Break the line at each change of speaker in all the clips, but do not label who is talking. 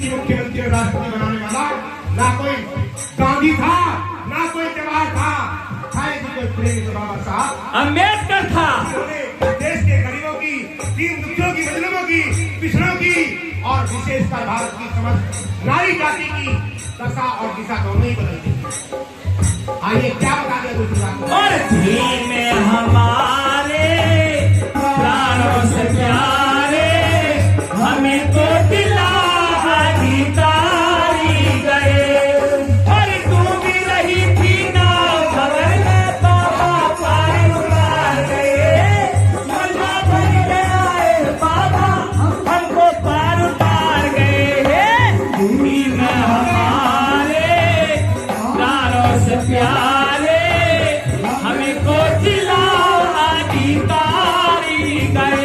की मुख्यमंत्री और राष्ट्रपति बनाने वाला ना कोई गांधी था, ना कोई जवाहर था, कोई प्रेम बाबा साहब
अम्बेडकर था।
देश के गरीबों की, दीन दुखियों की, मजलूमों की, पिछड़ों की और विशेषकर भारत की समस्त नारी जाति की दशा और दिशा दोनों ही बदल दी। आइए क्या बता दिया दूसरी बात।
और थी में हमारे प्राणों से प्यारे, हमें तो दिला अधिकारी गए। और तू भी रही थी ना खबर में, बाबा पार उतार गए। मजा बन गया है बाबा, हमको पार उतार गए। थी में हमारे प्राणों से प्यारे, हमें को दिला अधिकारी गए।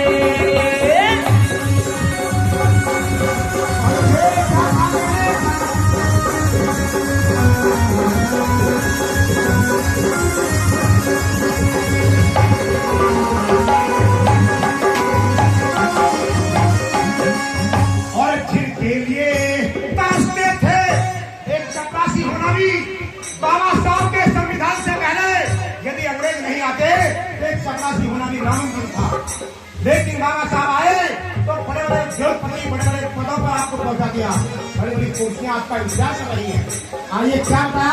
और जिनके लिए तरसते थे एक चपरासी होना भी बाबा साहब के संविधान से पहले यदि अंग्रेज नहीं आते तो एक चपरासी होना भी नामुमकिन था। लेकिन बाबा साहब आए तो बड़े बड़े उद्योगपति बड़े बड़े पदों पर आपको पहुंचा दिया, बड़ी बड़ी कुर्सियां आपका इंतजार कर रही है। आइए क्या था।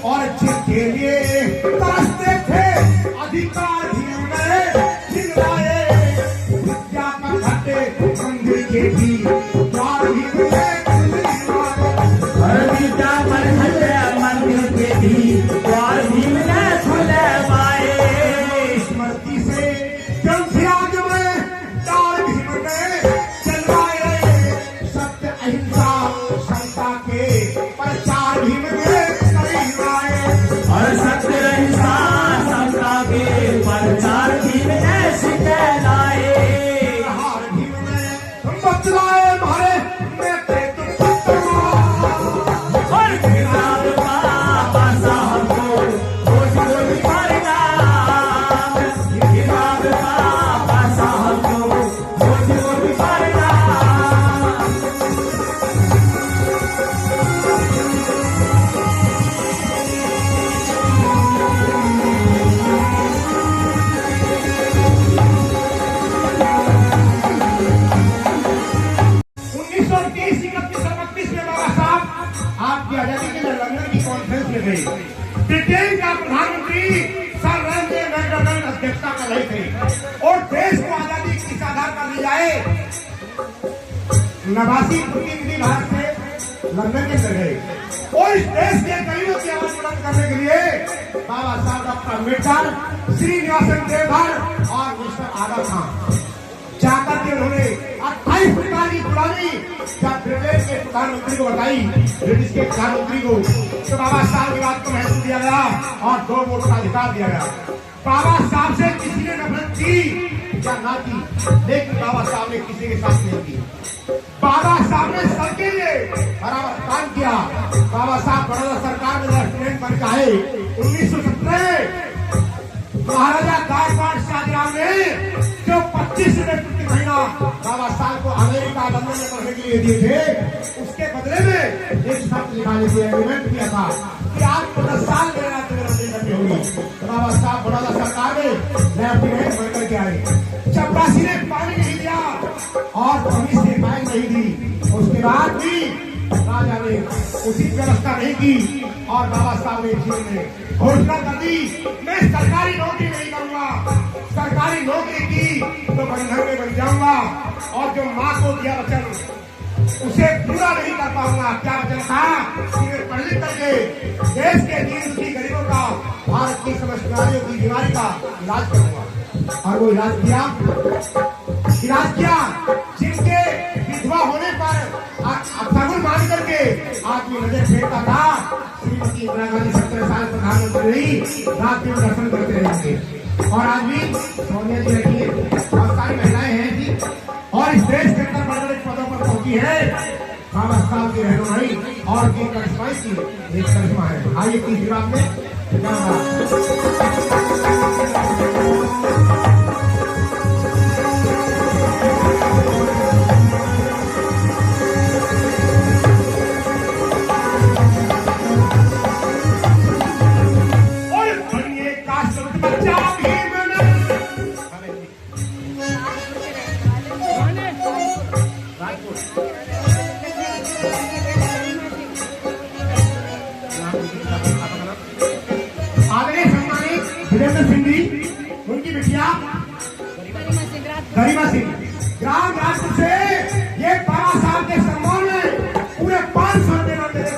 और जिनके लिए तरसते थे अधिकारी जिलवाए, विद्या का घटे मंदिर के भी द्वार भी खुले,
विद्या पर खड़े मंदिर के भी द्वार भी खुले पाए।
स्मृति से ग्रंथियाग में दार भीम ने चलवाए, सत्य अहिंसा समता के प्रचार भीम ने करवाए।
और सत्य अहिंसा समता के प्रचार भीम ने सिखलाए।
हार भीम ने बतलाए मारे नेतृत्व
और किताब बाबा साहब को रोज रोज पढ़ना, किताब बाबा साहब को रोज रोज पढ़ना।
आपकी आजादी के लिए लंदन की कॉन्फ्रेंस में गई। ब्रिटेन का प्रधानमंत्री सर रैमजे मैकडर्मट अध्यक्षता कर रहे थे और देश को आजादी किस आधार पर दी जाए। 89 प्रतिनिधि भारत से लंदन के अंदर गए और इस देश के गरीबों की आवाज बुलंद करने के लिए बाबा साहब डॉक्टर अम्बेडकर, श्रीनिवासन देवधर और मिस्टर आगा खान जाकर के उन्होंने 28 प्रकार की पुरानी जब ब्रिटेन के प्रधानमंत्री को बताई, ब्रिटिश के प्रधानमंत्री को, तो बाबा साहब की बात को महत्व दिया गया और 2 वोट का अधिकार दिया गया। बाबा साहब से किसी ने नफरत की या ना की, लेकिन बाबा साहब ने किसी के साथ नहीं की। बाबा साहब ने सबके लिए बराबर काम किया। बाबा साहब बड़ौदा सरकार में लेफ्टिनेंट बन के आए। 1917 महाराजा गायकवाड़ शाहजहां ने जो 25 रुपए प्रति महीना बाबा साहब को अमेरिका लंदन में पढ़ने के लिए दिए थे, उसके बदले में एक शर्त निकाली थी, एग्रीमेंट किया था कि आपको 10 साल देना तो नौकरी करनी होगी। तो बाबा साहब बड़ौदा सरकार में लेफ्टिनेंट बनकर के आए। चपरासी ने पानी नहीं दिया और पुलिस ने फाइन नहीं दी। उसके बाद भी राजा ने उचित व्यवस्था नहीं की और बाबा साहब ने जेल में घोषणा कर दी, मैं सरकारी नौकरी नहीं करूंगा, सरकारी नौकरी की तो बंधन में बन जाऊंगा और जो माँ को दिया वचन उसे पूरा नहीं कर पाऊंगा। क्या वचन था कि मैं पढ़ लिख करके देश के दीन दुखी गरीबों का, भारत की समस्त बीमारियों की बीमारी का इलाज करूंगा। और वो इलाज किया जिनके विधवा होने पर सगुन मान करके आदमी नजर फेरता था। श्रीमती इंदिरा गांधी 17 साल प्रधानमंत्री रही, रात दिन दर्शन करते रहेंगे। और आज भी सोनिया जी रही है, बहुत सारी महिलाएं हैं जी, और इस देश के अंदर बड़े बड़े पदों पर पहुंची है। बाबा साहब की रहनुमाई और की करिश्मा की एक करिश्मा है। आइए तीसरी बात में आदरणीय सम्मानित वीरेंद्र सिंह जी, उनकी बिटिया गरिमा सिंह ग्राम राष्ट्र से ये बाबा साहब के सम्मान में पूरे 500 रुपये मांगते थे।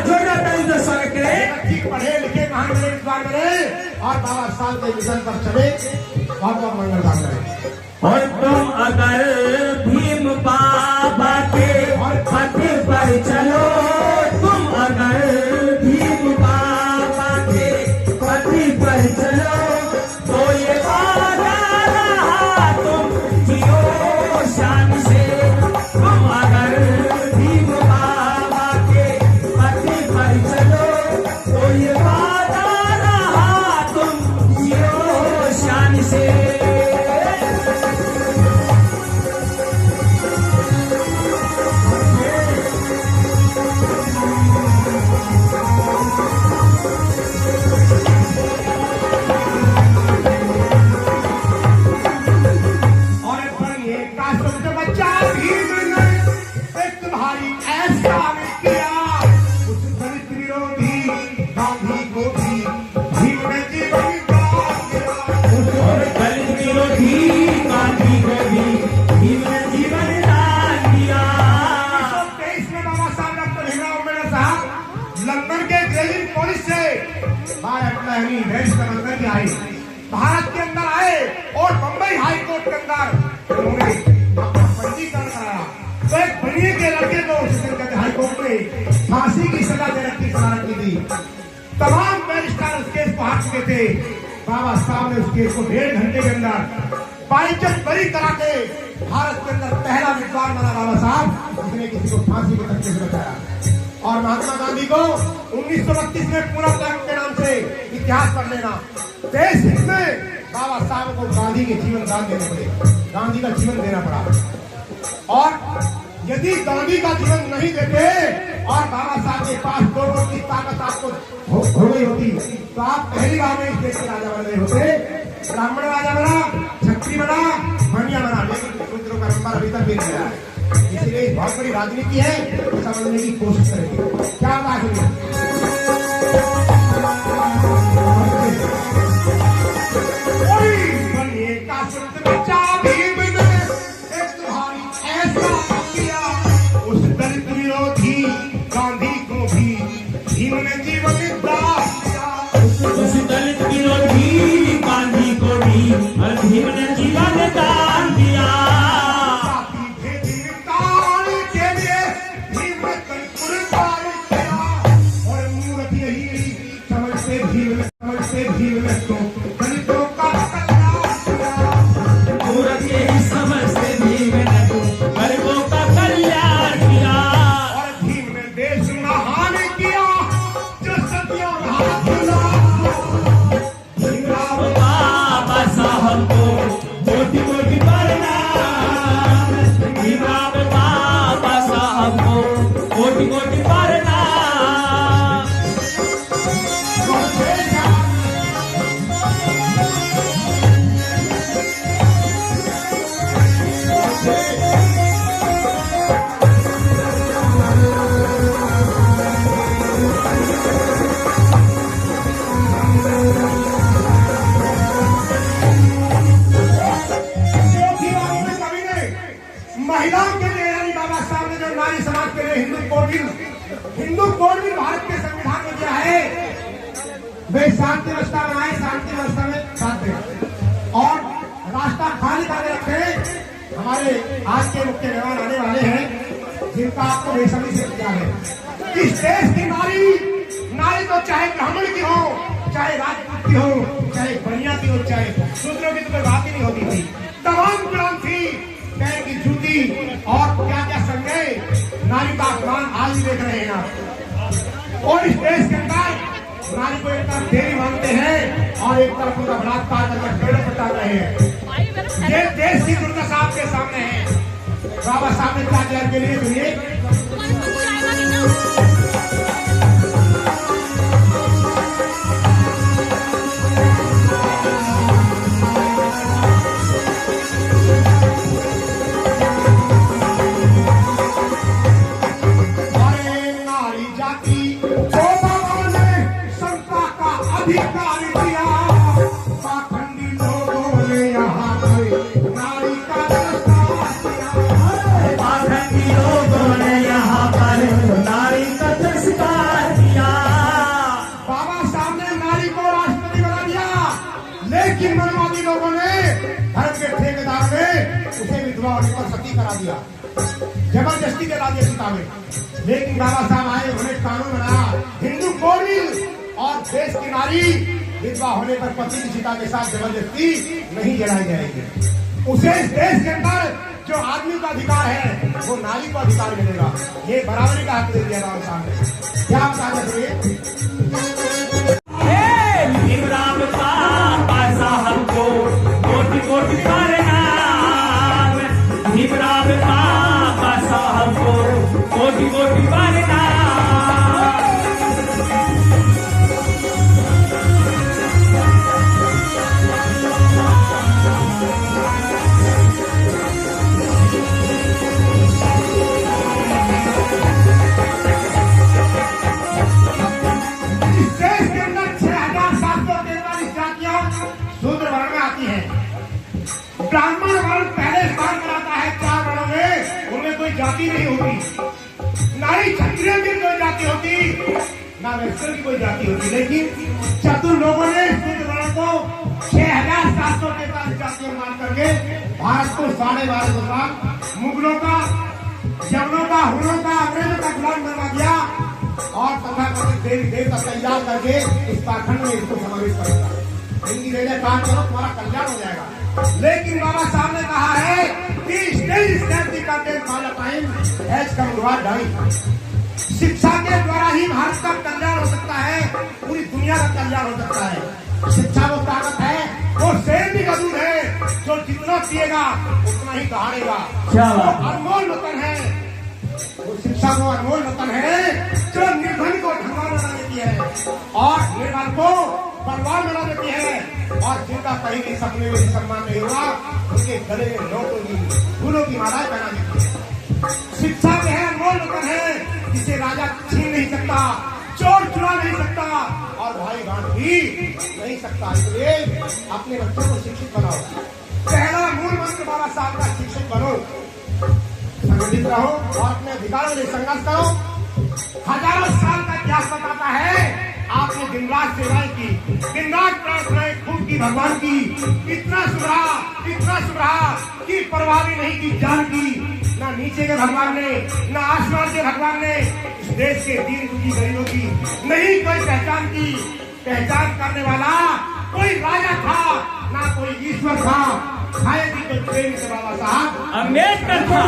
जोड़ा टाइम से स्वागत करें।
ठीक पढ़े लिखे महान बड़े विद्वान बने और बाबा साहब के मिशन पर चले, बहुत बहुत मंगल काम करें।
और तुम अगर भीम बाबा के पथ पर चलो, तुम अगर भीम बाबा के पथ पर चलो, तो ये वादा रहा तुम जियो शान से। तुम अगर भीम बाबा के पथ पर चलो, तो ये वादा रहा तुम जियो शान से।
भारत के अंदर आए और बंबई हाई कोर्ट के अंदर उन्होंने अपना पंजीकरण कराया। तो एक बनिए के लड़के को हाई कोर्ट में फांसी की सजा दे रखी थी। तमाम बैरिस्टर उस केस को हाथ चुके थे। बाबा साहब ने उस केस को 1.5 घंटे के अंदर बाइज्जत बरी करा के भारत के अंदर पहला विद्वान बना बाबा साहब, जिसने किसी को फांसी के धक्के से बचाया। और महात्मा गांधी को 1932 में पूरा तर्क के नाम से इतिहास पढ़ लेना। देश हित में बाबा साहब को गांधी के जीवन दान देने पड़े, गांधी का जीवन देना पड़ा। और यदि गांधी का जीवन नहीं देते और बाबा साहब के पास 2 वोट की ताकत आपको हो गई होती, तो आप पहली बार में इस देश के राजा बन गए होते। ब्राह्मण राजा बना, क्षत्रिय बना, बनिया बना, लेकिन शूद्रों का नंबर अभी तक भी नहीं आया है। इसलिए बहुत बड़ी राजनीति है, समझने की कोशिश करेंगे। क्या बात है? बच्चा भीम ने एक तुम्हारी ऐसा किया, उस दलित विरोधी गांधी को भी भीम ने जीवन दान दिया।
उस दलित विरोधी गांधी को भी भीम ने जीवन दान दिया।
हिंदू कोड भी भारत के संविधान में दिया है। वे शांति व्यवस्था बनाए, शांति व्यवस्था में साथ दें और रास्ता खाली करके रखे। हमारे आज के मुख्य मेहमान आने वाले हैं, जिनका आपको बेसब्री से इंतजार है। इस देश की नारी तो चाहे ब्राह्मण की हो, चाहे राजपूत की हो, चाहे बनिया की हो, चाहे शूद्रों की, तो कोई बात ही नहीं होती थी। तमाम गुलाम थी, पैर की जूती और क्या क्या संजय नारी का अपमान आज भी देख रहे हैं आप। और इस देश के अंदर नारी को एक तरफ देवी मानते हैं और एक तरफ उनका बलात्कार करके पेड़ों पर टांग रहे हैं। ये देश की दुर्दशा आपके सामने है। बाबा साहब ने क्या किया के लिए सुनिए। जला दिया चिता में। लेकिन बाबा साहब आए, उन्होंने कानून बनाया, हिंदू कोड और देश की नारी विधवा होने पर पति की चिता के साथ जबरदस्ती नहीं जलाई जाएगी। उसे इस देश के अंदर जो आदमी का अधिकार है वो नारी को अधिकार मिलेगा। ये बराबरी का हक दे दिया बाबा साहब ने। क्या बता दें
भीमराव बाबा साहब को कोटि कोटि प्रणाम। भीमराव बाबा साहब को कोटि कोटि प्रणाम। ब्राह्मण वर्ण पहले स्थान पर आता है। 4 वर्णों में उनमें कोई जाति नहीं होती, ना ही क्षत्रिय की कोई जाति होती, ना वैश्य की कोई जाति होती। लेकिन चतुर लोगों ने शूद्र वर्ण को 6743 जातियों में मान करके भारत को 12.5 साल मुगलों का, यवनों का, हुनों का, अंग्रेजों का गुलाम बनवा दिया और तथाकथित देवी देवता तैयार करके इस पाखंड में इसको समावेश करेगा। हिंदी रेलवे काम करो, तुम्हारा कल्याण हो जाएगा। लेकिन बाबा साहब ने कहा है कि शिक्षा के द्वारा ही भारत का कल्याण हो सकता है, पूरी दुनिया का कल्याण हो सकता है। शिक्षा वो ताकत है, वो शेरनी का दूध है जो जितना पिएगा उतना ही दहाड़ेगा। वो अनमोल रतन है, वो शिक्षा वो अनमोल रतन है जो निर्धन को धनवान बना देती है और निर्धन को बलवान बना देती है। और जिनका कहीं भी सपने में सम्मान नहीं हुआ उनके गले में नोटों की, फूलों की मालाएं पहना देती है। शिक्षा जो है अनमोल रतन है, जिसे राजा छीन नहीं सकता, चोर चुरा नहीं सकता और भाई बहन भी नहीं सकता। इसलिए अपने बच्चों को शिक्षित बनाओ। पहला मूल मंत्र बाबा साहब का, शिक्षित बनो, संगठित रहो और अपने अधिकारों में संघर्ष करो। हजारों साल का इतिहास बताता है आपने दिन रात सेवाएं की, दिन रात प्रार्थनाएं खूब की भगवान की, इतना सुधरा कि परवाह भी नहीं की जान की। ना नीचे के भगवान ने, ना आसमान के भगवान ने इस देश के दीन दुखी गरीबों की नहीं कोई पहचान की। पहचान करने वाला कोई राजा था, ना कोई ईश्वर था, शायद ही कोई प्रेम से बाबा साहब अम्बेडकर था।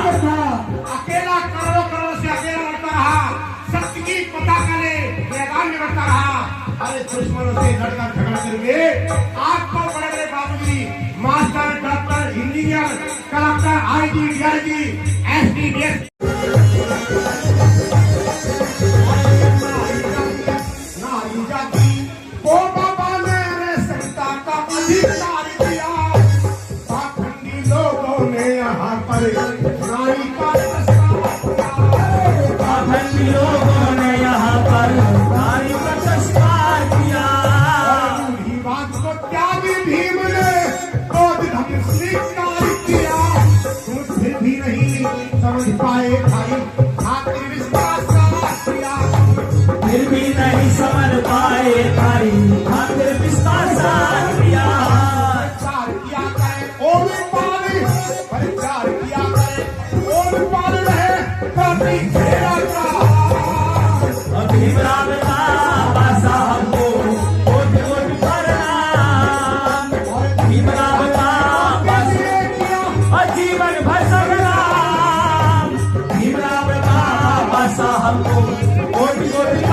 अकेला करोड़ों से अकेला लड़ता रहा, सत्य की पताका ने मैदान में लड़ता रहा। अरे दुश्मनों से लड़कर झगड़ा करके आपको बड़े बड़े बाबूजी, master, doctor, engineer, collector, IG, DIG, SDDS वो बाबा ने सत्ता का अधिकार दिया। पाखंडी लोगों ने यहाँ पर नारी का
पाखंडी लोगों ने यहाँ पर नारी का तस्कार किया।
ही बात को त्यागी भीम ने बौद्ध धर्म स्वीकार किया। तुम फिर भी नहीं समझ पाए भाई, खातिर विश्वास किया।
फिर भी नहीं समझ पाए भाई, खातिर विश्वास किया।
प्रचार किया करे ओम पाल, प्रचार किया करे ओम पाल रहे प्रति घेरा का।
भीमराव बाबा साहब को कोटि कोटि प्रणाम। भीमराव बाबा और जीवन भर संग्राम। भीमराव बाबा साहब को कोटि कोटि